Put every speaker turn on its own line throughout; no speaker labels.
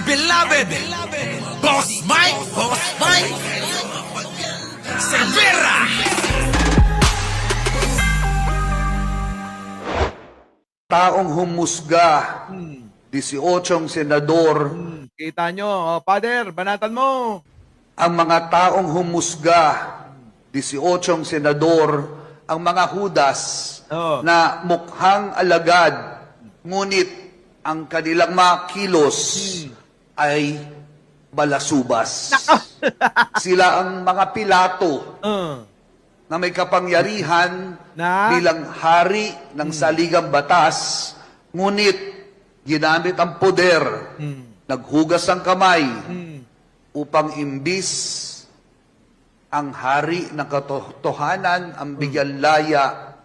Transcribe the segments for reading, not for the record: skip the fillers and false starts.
beloved Boss Mike Cervera.
Taong humusga, 18 senador,
Kita nyo, Father, banatan mo.
ang mga taong humusga, 18 senador, ang mga hudas
Oh.
na mukhang alagad, ngunit ang kanilang mga kilos ay balasubas. Sila ang mga Pilato na may kapangyarihan
Na?
bilang hari ng saligang batas, ngunit ginamit ang poder, naghugas ng kamay upang imbis ang hari ng katotohanan ang bigyan laya,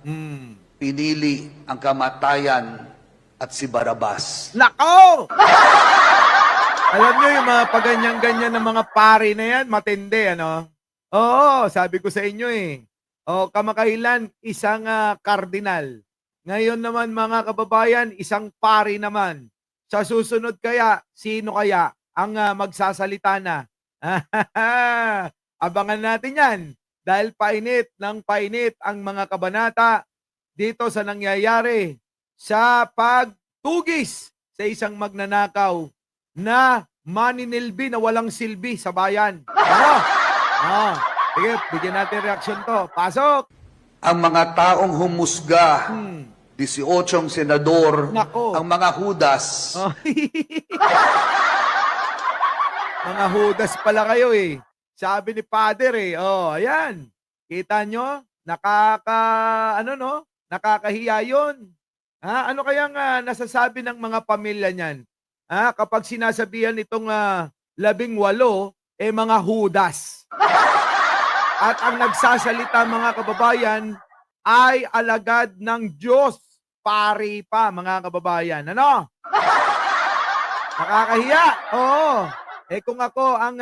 pinili ang kamatayan at si Barabas.
Nako! Alam nyo yung mga paganyan-ganyan ng mga pari na yan, matindi, ano? Oo, sabi ko sa inyo eh. O, kamakailan, isang kardinal. Ngayon naman mga kababayan, isang pari naman. Sa susunod kaya, sino kaya ang magsasalita na? Abangan natin yan. Dahil painit ng painit ang mga kabanata dito sa nangyayari sa pagtugis sa isang magnanakaw na maninilbi na walang silbi sa bayan. Ano? Sige, bigyan natin reaksyon to. Pasok!
Ang mga taong humusga, 18 senador,
Nako.
ang mga hudas,
Oh. Mga hudas pala kayo eh. Sabi ni Father eh. Oh, ayan. Kita nyo? Nakakahiya yun. Ano kayang nasasabi ng mga pamilya niyan? Kapag sinasabihan itong 18, mga hudas. At ang nagsasalita mga kababayan ay alagad ng Diyos. Pari pa mga kababayan. Ano? Nakakahiya. Oo. Kung ako ang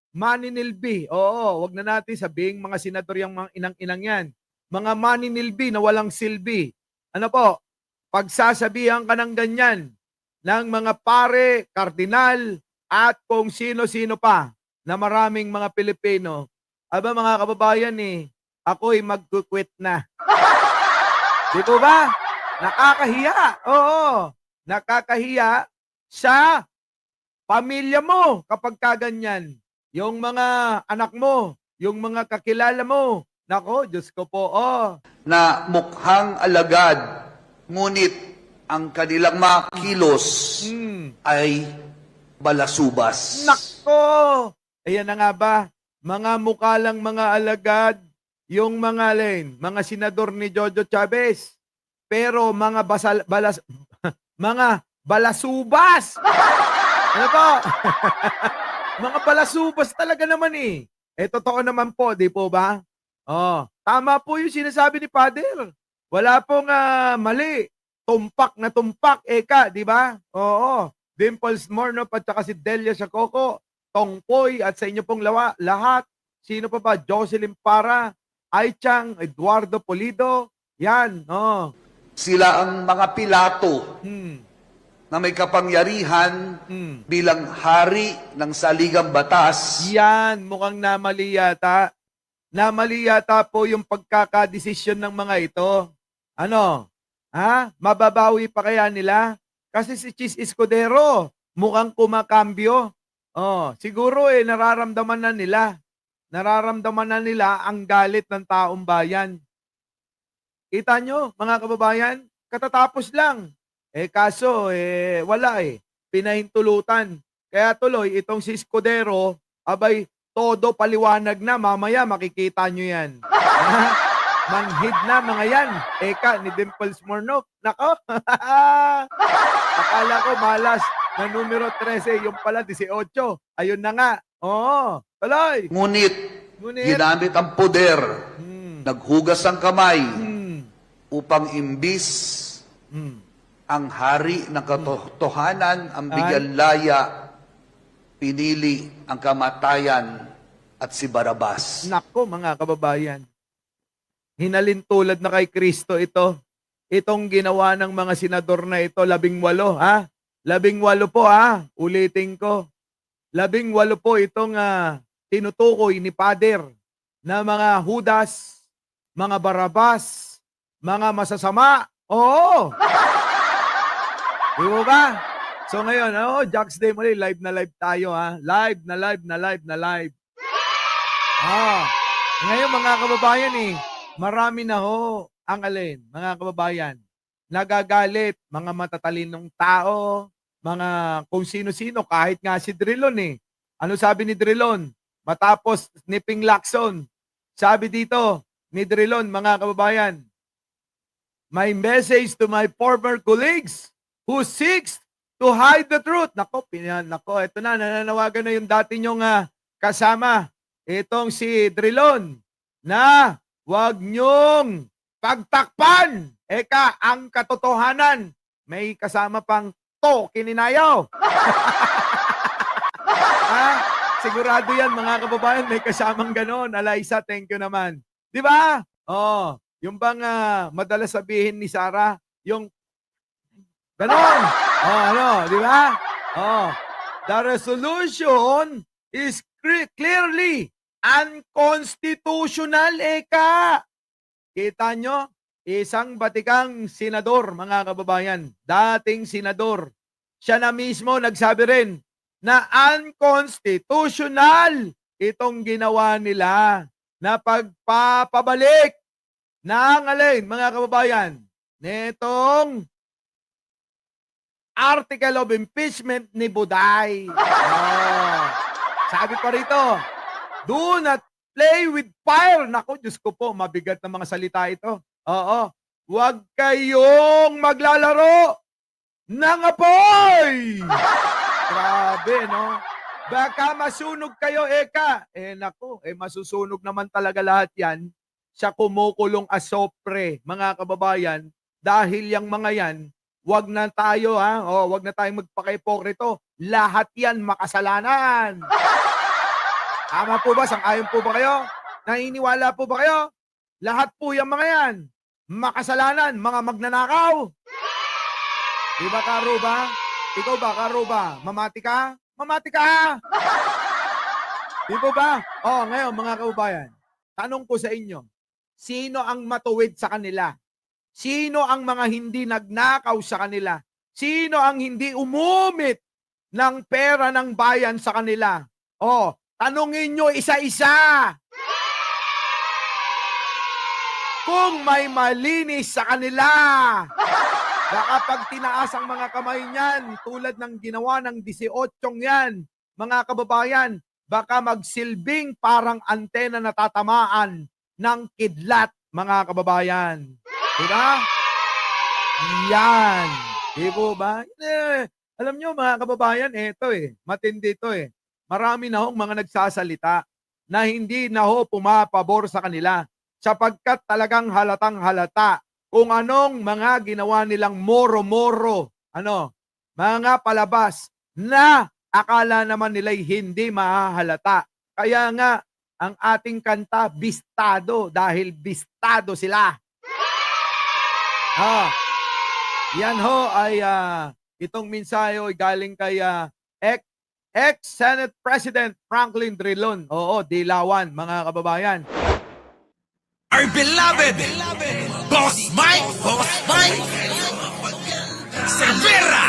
maninilbi. Oo, wag na natin sabing mga senador yung mga inang-inang yan. Mga maninilbi na walang silbi. Ano po? Pagsasabihan ka ng ganyan ng mga pare, kardinal, at kung sino-sino pa na maraming mga Pilipino. Aba mga kababayan ako'y mag-quit na. Di po ba? Nakakahiya. Oo. Nakakahiya sa pamilya mo kapag kaganyan. Yung mga anak mo, yung mga kakilala mo. Nako, Diyos ko po.
na mukhang alagad, ngunit ang kanilang mga kilos ay balasubas.
Nako! Ayan na nga ba? Mga mukha lang mga alagad, yung mga mga senador ni Jojo Chavez. Pero mga mga balasubas! Ano po? Mga balasubas talaga naman totoo naman po, di po ba? Tama po yung sinasabi ni Father. Wala pong mali. Tumpak na tumpak, Eka, di ba? Oo. Dimples Morno at saka si Delia Shacoco, Tongpoy at sa inyo pong lahat. Sino pa ba? Jocelyn Para, Aichang, Eduardo Polido. Yan,
Sila ang mga Pilato na may kapangyarihan bilang hari ng saligang batas,
Yan, mukhang namali yata. Namali yata po yung pagkakadesisyon ng mga ito. Ano? Mababawi pa kaya nila? Kasi si Chis Escudero, mukhang kumakambyo. Siguro nararamdaman na nila. Nararamdaman na nila ang galit ng taong bayan. Kita nyo, mga kababayan, katatapos lang. Kaso, wala pinahintulutan. Kaya tuloy, itong si Escudero, abay, todo paliwanag na, mamaya makikita nyo yan. Manhid na mga yan. Eka, ni Dimples Mornok. Nako. Akala ko malas na numero 13, yung pala 18. Ayun na nga. Oo, tuloy.
ngunit ginamit ang poder, naghugas ng kamay upang imbis ang hari ng katotohanan ang bigyan laya, pinili ang kamatayan at si Barabas.
Nako mga kababayan. Hinalin tulad na kay Kristo ito. Itong ginawa ng mga senador na ito, 18, 18 po ha, ulitin ko. 18 po itong tinutukoy ni Father na mga Judas, mga Barabas, mga masasama. Oo. Di mo ba? So ngayon, Jack's Day muli, live na live tayo ha. Live na live na live na live. Ngayon mga kababayan marami na ho ang alin, mga kababayan. Nagagalit, mga matatalinong tao, mga kung sino-sino, kahit nga si Drilon Ano sabi ni Drilon? Matapos ni Ping Lacson, sabi dito ni Drilon, mga kababayan, my message to my former colleagues who seeks to hide the truth. Nako, ito na, nananawagan na yung dati nyong kasama, itong si Drilon, na wag nyong pagtakpan ang katotohanan. May kasama pang kininayaw. Sigurado yan mga kababayan, may kasamang ganon. Alaysa, thank you naman. Di ba? Yung bang madalas sabihin ni Sarah, yung ganon. Di ba? The resolution is clearly unconstitutional, Kita nyo? Isang batikang senador, mga kababayan, dating senador, siya na mismo nagsabi rin na unconstitutional itong ginawa nila na pagpapabalik ng mga kababayan, netong article of impeachment ni Buday. Sabi pa rito, do not play with fire. Naku, Diyos ko po, mabigat na mga salita ito. Huwag kayong maglalaro ng apoy. Grabe, no? Baka masunog kayo, naku, masusunog naman talaga lahat yan sa kumukulong asopre, mga kababayan, dahil yung mga yan, wag na tayo, wag na tayong magpaka-ipokrito. Lahat yan makasalanan. Tama po ba? Sang-ayon po ba kayo? Naniniwala po ba kayo? Lahat po yung mga yan makasalanan, mga magnanakaw. Di ba, Karuba? Ikaw ba, Karuba? Mamati ka? Mamati ka! Di ba? Ngayon, mga kababayan, tanong ko sa inyo, sino ang matuwid sa kanila? Sino ang mga hindi nagnakaw sa kanila? Sino ang hindi umumit ng pera ng bayan sa kanila? Tanungin nyo isa-isa. Kung may malinis sa kanila, baka pag tinaas ang mga kamay niyan, tulad ng ginawa ng 18 yan, mga kababayan, baka magsilbing parang antena na tatamaan ng kidlat, mga kababayan. Diba? Yan. Di po ba? Alam nyo, mga kababayan, matindi ito Marami na hong mga nagsasalita na hindi na ho pumapabor sa kanila sapagkat talagang halatang halata kung anong mga ginawa nilang moro-moro, mga palabas na akala naman nila'y hindi mahahalata. Kaya nga, ang ating kanta, bistado, dahil bistado sila. Yan ho ay itong mensahe ay galing kay ex-Senate President Franklin Drilon. Dilawan, mga kababayan.
Our beloved Boss Mike Cervera.